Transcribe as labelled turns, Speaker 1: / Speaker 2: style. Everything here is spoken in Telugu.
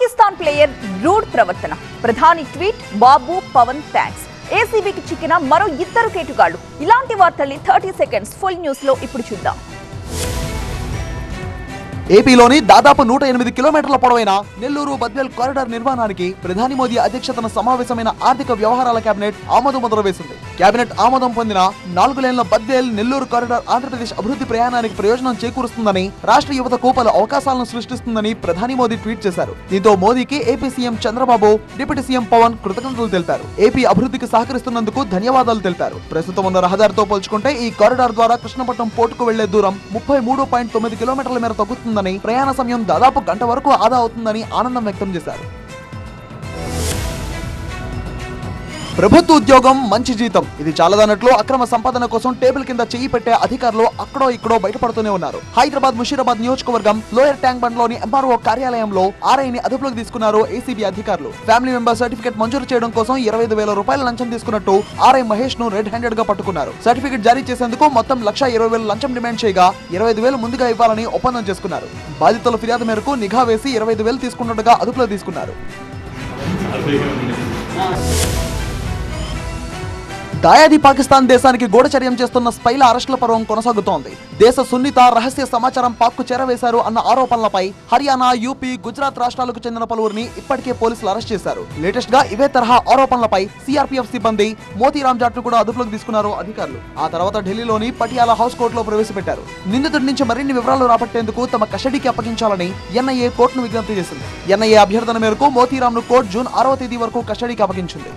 Speaker 1: పాకిస్తాన్ ప్లేయర్ రూడ్ ప్రవర్తన, ప్రధాని ట్వీట్, బాబు పవన్ థ్యాంక్స్. ఏసీబీకి చిక్కిన మరో ఇద్దరు కేటుగాళ్లు. ఇలాంటి వార్తల్ని 30 సెకండ్స్ ఫుల్ న్యూస్ లో ఇప్పుడు చూద్దాం.
Speaker 2: ఏపీలోని దాదాపు 108 కిలోమీటర్ల పొడవైన నెల్లూరు బద్వేల్ కారిడార్ నిర్మాణానికి ప్రధాని మోదీ అధ్యక్షతన సమావేశమైన ఆర్థిక వ్యవహారాల కేబినెట్ ఆమోదం ముద్ర వేసింది. కేబినెట్ ఆమోదం పొందిన 4 లేన్ల బద్వేల్ నెల్లూరు కారిడార్ ఆంధ్రప్రదేశ్ అభివృద్ధి ప్రయాణానికి ప్రయోజనం చేకూరుస్తుందని, రాష్ట్ర యువతకు పలు అవకాశాలను సృష్టిస్తుందని ప్రధాని మోదీ ట్వీట్ చేశారు. దీంతో మోదీకి AP CM Chandrababu, deputy CM Pawan కృతజ్ఞతలు తెలిపారు. ఏపీ అభివృద్ధికి సహకరిస్తున్నందుకు ధన్యవాదాలు తెలిపారు. ప్రస్తుతం ఉన్న రహదారితో పోల్చుకుంటే ఈ కారిడార్ ద్వారా కృష్ణపట్నం పోర్టుకు వెళ్లే దూరం 33.9 కిలోమీటర్ల మేర తగ్గుతుంది. ప్రయాణ సమయం దాదాపు గంట వరకు ఆదా అవుతుందని ఆనందం వ్యక్తం చేశారు. ప్రభుత్వ ఉద్యోగం, మంచి జీతం, ఇది చాలదన్నట్లు అక్రమ సంపాదన కోసం టేబుల్ కింద చెయ్యి పెట్టే అధికారులు అక్కడో ఇక్కడో బయటపడుతూనే ఉన్నారు. హైదరాబాద్ ముషీరాబాద్ నియోజకవర్గం లోయర్ ట్యాంక్ బండ్ లోని ఎంఆర్ఓ కార్యాలయంలో ఆర్ఐని అదుపులోకి తీసుకున్నారు ఏసీబీ అధికారులు. ఫ్యామిలీ మెంబర్ సర్టిఫికేట్ మంజూరు చేయడం కోసం 25,000 రూపాయల లంచం తీసుకున్నట్టు ఆర్ఐ మహేష్ ను రెడ్ హ్యాండెడ్ గా పట్టుకున్నారు. సర్టిఫికేట్ జారీ చేసేందుకు మొత్తం 1,20,000 లంచం డిమాండ్ చేయగా 25,000 ముందుగా ఇవ్వాలని ఒప్పందం చేసుకున్నారు. బాధితుల ఫిర్యాదు మేరకు నిఘా వేసి 25,000 తీసుకున్నట్టుగా అదుపులో తీసుకున్నారు. దాయాది పాకిస్తాన్ దేశానికి గూఢచర్యం చేస్తున్న స్పైల అరెస్టుల పర్వం కొనసాగుతోంది. దేశ సున్నిత రహస్య సమాచారం పాక్కు చేరవేశారు అన్న ఆరోపణలపై హర్యానా, యూపీ, గుజరాత్ రాష్ట్రాలకు చెందిన పలువురిని ఇప్పటికే పోలీసులు అరెస్ట్ చేశారు. లేటెస్ట్ గా ఇవే తరహా ఆరోపణలపై సిఆర్పీఎఫ్ సిబ్బంది మోతీరామ్ జాట్ ను కూడా అదుపులోకి తీసుకున్నారు అధికారులు. ఆ తర్వాత ఢిల్లీలోని పటియాలా హౌస్ కోర్టులో ప్రవేశపెట్టారు. నిందితుడి నుంచి మరిన్ని వివరాలు రాబట్టేందుకు తమ కస్టడీకి అప్పగించాలని ఎన్ఐఏ కోర్టును విజ్ఞప్తి చేసింది. ఎన్ఐఏ అభ్యర్థన మేరకు మోతీరామ్ ను కోర్టు జూన్ 6వ తేదీ వరకు కస్టడీకి అప్పగించింది.